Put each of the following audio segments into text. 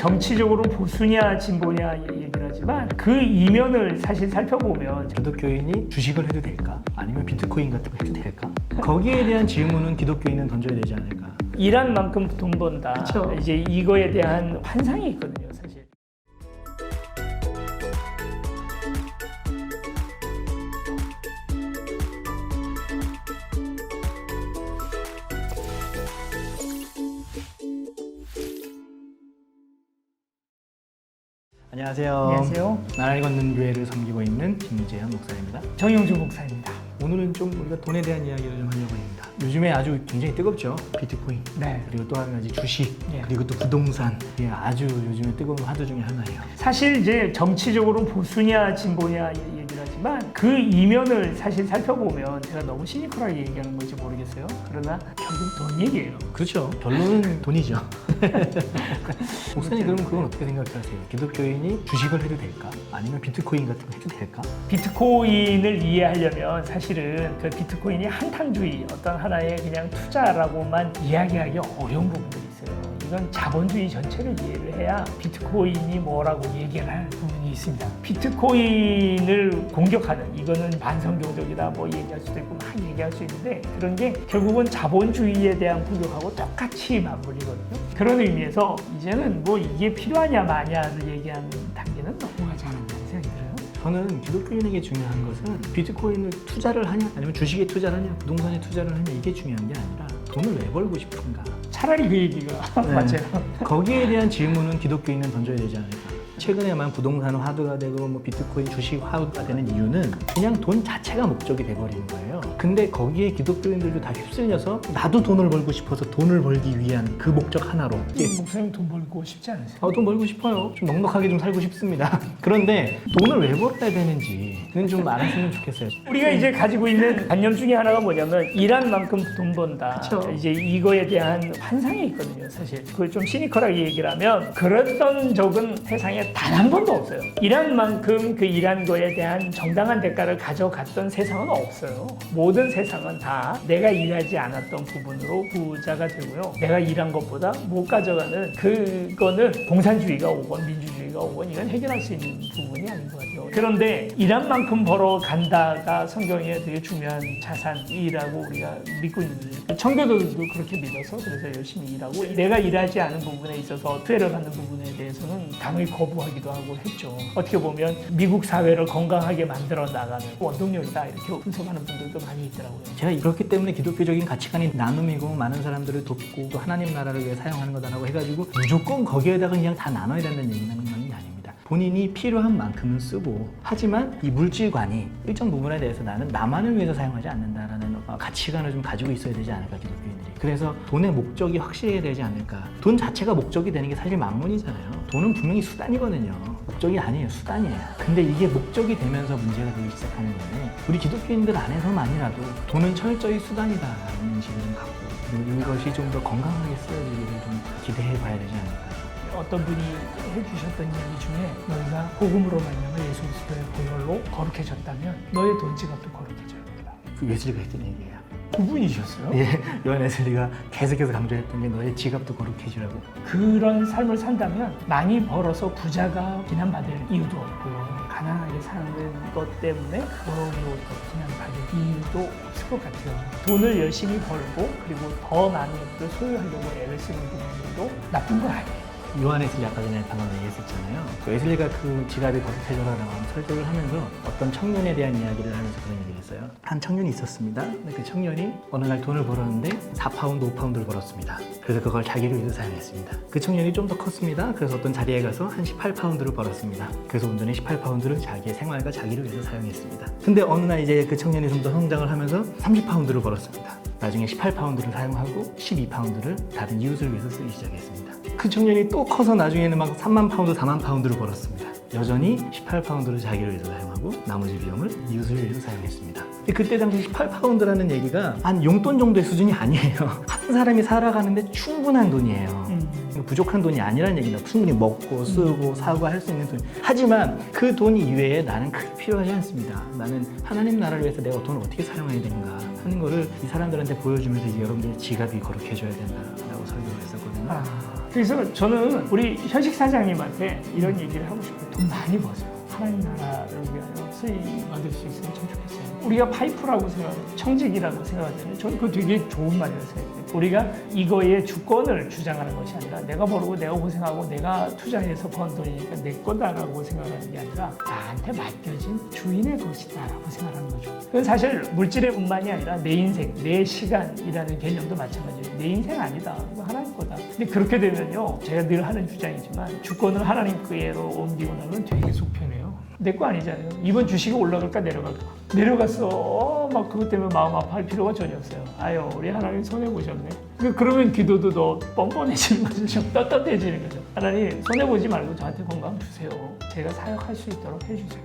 정치적으로 보수냐 진보냐 얘기를 하지만 그 이면을 사실 살펴보면 기독교인이 주식을 해도 될까? 아니면 비트코인 같은 거 해도 될까? 거기에 대한 질문은 기독교인은 던져야 되지 않을까? 일한 만큼 돈 번다. 그쵸. 이제 이거에 대한 환상이 있거든요, 사실. 안녕하세요. 안녕하세요. 나라를 걷는 교회를 섬기고 있는 김재현 목사입니다. 정영주 목사입니다. 오늘은 좀 우리가 돈에 대한 이야기를 좀 하려고 합니다. 요즘에 아주 굉장히 뜨겁죠. 비트코인. 네. 그리고 또 한 가지 주식. 예. 그리고 또 부동산. 이게 아주 요즘에 뜨거운 화두 중에 하나예요. 사실 이제 정치적으로 보수냐 진보냐 얘기를 하지만 그 이면을 사실 살펴보면 제가 너무 시니컬하게 얘기하는 건지 모르겠어요. 그러나 결국 돈 얘기예요. 그렇죠. 결론은 돈이죠. 목사님 그러면 그건 어떻게 생각하세요? 기독교인이 주식을 해도 될까? 아니면 비트코인 같은 거 해도 될까? 비트코인을 이해하려면 사실은 그 비트코인이 한탕주의 어떤 하나의 그냥 투자라고만 이야기하기 어려운 부분들이 있어요. 이건 자본주의 전체를 이해를 해야 비트코인이 뭐라고 얘기를 할 부분이 있습니다. 비트코인을 공격하는 이거는 반성경적이다 뭐 얘기할 수도 있고 막 얘기할 수 있는데 그런 게 결국은 자본주의에 대한 공격하고 똑같이 맞물리거든요. 그런 의미에서 이제는 뭐 이게 필요하냐 마냐를 얘기하는 단계는 넘어가지 않았다는 생각이 들어요. 저는 기독교인에게 중요한 것은 비트코인을 투자를 하냐 아니면 주식에 투자를 하냐 부동산에 투자를 하냐 이게 중요한 게 아니라 돈을 왜 벌고 싶은가. 차라리 그 얘기가 네. 맞아요. 거기에 대한 질문은 기독교인은 던져야 되지 않을까. 최근에만 부동산 화두가 되고 뭐 비트코인 주식 화두가 되는 이유는 그냥 돈 자체가 목적이 돼버리는 거예요. 근데 거기에 기독교인들도 다 휩쓸려서 나도 돈을 벌고 싶어서 돈을 벌기 위한 그 목적 하나로 목사님 돈 벌고 싶지 않으세요? 돈 벌고 싶어요. 좀 넉넉하게 좀 살고 싶습니다. 그런데 돈을 왜 벌어야 되는지는 좀 알았으면 좋겠어요. 우리가 이제 가지고 있는 관념 중에 하나가 뭐냐면 일한 만큼 돈 번다. 그쵸. 이제 이거에 대한 환상이 있거든요, 사실. 그걸 좀 시니컬하게 얘기를 하면 그랬던 적은 세상에 단 한 번도 없어요. 일한 만큼 그 일한 거에 대한 정당한 대가를 가져갔던 세상은 없어요. 모든 세상은 다 내가 일하지 않았던 부분으로 부자가 되고요. 내가 일한 것보다 못 가져가는 그거는 공산주의가 오건 민주주의가 오건 이건 해결할 수 있는 부분이 아닌 것 같아요. 그런데 일한 만큼 벌어간다가 성경에 되게 중요한 자산이라고 우리가 믿고 있는데 청교도들도 그렇게 믿어서 그래서 열심히 일하고 내가 일하지 않은 부분에 있어서 수혜를 받는 부분에 대해서는 당연히 거부하기도 하고 했죠. 어떻게 보면 미국 사회를 건강하게 만들어 나가는 원동력이다 이렇게 분석하는 분들도 많이 있더라고요. 제가 그렇기 때문에 기독교적인 가치관이 나눔이고 많은 사람들을 돕고 또 하나님 나라를 위해 사용하는 거다라고 해가지고 무조건 거기에다가 그냥 다 나눠야 된다는 얘기는 하는 건 아닙니다. 본인이 필요한 만큼은 쓰고 하지만 이 물질관이 일정 부분에 대해서 나는 나만을 위해서 사용하지 않는다라는 가치관을 좀 가지고 있어야 되지 않을까 기독교인들이. 그래서 돈의 목적이 확실해야 되지 않을까. 돈 자체가 목적이 되는 게 사실 막문이잖아요. 돈은 분명히 수단이거든요. 목적이 아니에요. 수단이에요. 근데 이게 목적이 되면서 문제가 되기 시작하는 거예요. 우리 기독교인들 안에서만이라도 돈은 철저히 수단이다라는 인식을 좀 갖고 그리고 이것이 좀 더 건강하게 쓰여지기를 좀 기대해 봐야 되지 않을까. 어떤 분이 해주셨던 이야기 중에 너희가 복음으로 말미암아 예수 그리스도의 보혈로 거룩해졌다면 너의 돈 지갑도 거룩해져야 된다. 그 웨슬리가 했던 얘기예요. 그분이셨어요? 예, 요한 웨슬리가 계속해서 강조했던 게 너의 지갑도 거룩해지라고. 그런 삶을 산다면 많이 벌어서 부자가 비난받을 이유도 없고요. 가난하게 사는 것 때문에 그걸로 비난받을 이유도 없을 것 같아요. 돈을 열심히 벌고 그리고 더 많은 것들을 소유하려고 애를 쓰는 부분들도 나쁜 거 아니에요. 요한 웨슬리 아까 전에 방금 얘기했었잖아요. 그 웨슬리가 그 지갑이 거룩해져라라고 설교를 하면서 어떤 청년에 대한 이야기를 하면서 그런 얘기를 했어요. 한 청년이 있었습니다. 근데 그 청년이 어느 날 돈을 벌었는데 4파운드, 5파운드를 벌었습니다. 그래서 그걸 자기를 위해서 사용했습니다. 그 청년이 좀 더 컸습니다. 그래서 어떤 자리에 가서 한 18파운드를 벌었습니다. 그래서 온전히 18파운드를 자기의 생활과 자기를 위해서 사용했습니다. 근데 어느 날 이제 그 청년이 좀 더 성장을 하면서 30파운드를 벌었습니다. 나중에 18파운드를 사용하고 12파운드를 다른 이웃을 위해서 쓰기 시작했습니다. 그 청년이 또 커서 나중에는 막 3만 파운드, 4만 파운드를 벌었습니다. 여전히 18파운드를 자기를 위해서 사용하고 나머지 비용을 이웃을 위해서 사용했습니다. 그때 당시 18파운드라는 얘기가 한 용돈 정도의 수준이 아니에요. 한 사람이 살아가는데 충분한 돈이에요. 부족한 돈이 아니라는 얘기입니다. 충분히 먹고 쓰고 사고 할 수 있는 돈. 하지만 그 돈 이외에 나는 크게 필요하지 않습니다. 나는 하나님 나라를 위해서 내가 돈을 어떻게 사용해야 되는가 하는 거를 이 사람들한테 보여주면서 이제 여러분들의 지갑이 거룩해져야 된다라고 설교를 했었거든요. 그래서 저는 우리 현식 사장님한테 이런 얘기를 하고 싶어요. 돈 많이 버세요. 하나님 나라를 위하여 쓰임 받을 수 있으면 참 좋겠어요. 우리가 파이프라고 생각해요. 청직이라고 생각하잖아요. 저는 그거 되게 좋은 말이라고 생각해요. 우리가 이거의 주권을 주장하는 것이 아니라 내가 벌고 내가 고생하고 내가 투자해서 번 돈이니까 내 거다라고 생각하는 게 아니라 나한테 맡겨진 주인의 것이다라고 생각하는 거죠. 그건 사실 물질의 뿐만이 아니라 내 인생, 내 시간이라는 개념도 마찬가지예요. 내 인생 아니다. 이거 하나님 거다. 근데 그렇게 되면요. 제가 늘 하는 주장이지만 주권을 하나님께로 옮기고 나면 되게 속편해요. 내 거 아니잖아요. 이번 주식이 올라갈까 내려갈까. 내려갔어. 막 그것 때문에 마음 아파할 필요가 전혀 없어요. 아유, 우리 하나님 손해보셨네. 그러면 기도도 더 뻔뻔해지는 거죠. 좀 떳떳해지는 거죠. 하나님 손해보지 말고 저한테 건강 주세요. 제가 사역할 수 있도록 해주세요.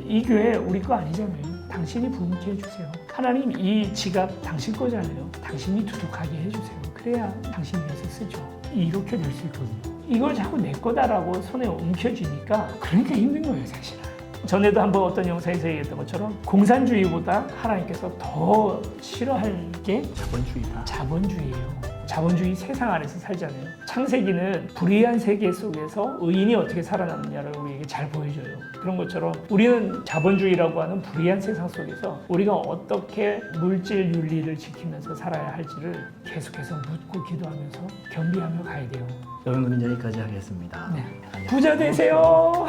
이 교회 우리 거 아니잖아요. 당신이 부흥케 해주세요. 하나님 이 지갑 당신 거잖아요. 당신이 두둑하게 해주세요. 그래야 당신이 해서 쓰죠. 이렇게 될 수 있거든요. 이걸 자꾸 내 거다라고 손에 옮겨지니까 그러니까 힘든 거예요, 사실은. 전에도 한번 어떤 영상에서 얘기했던 것처럼 공산주의보다 하나님께서 더 싫어할 게 자본주의다. 자본주의예요. 자본주의 세상 안에서 살잖아요. 창세기는 불의한 세계 속에서 의인이 어떻게 살아남느냐를 우리에게 잘 보여줘요. 그런 것처럼 우리는 자본주의라고 하는 불의한 세상 속에서 우리가 어떻게 물질 윤리를 지키면서 살아야 할지를 계속해서 묻고 기도하면서 겸비하며 가야 돼요. 여러분은 여기까지 하겠습니다. 네. 안녕. 부자 되세요.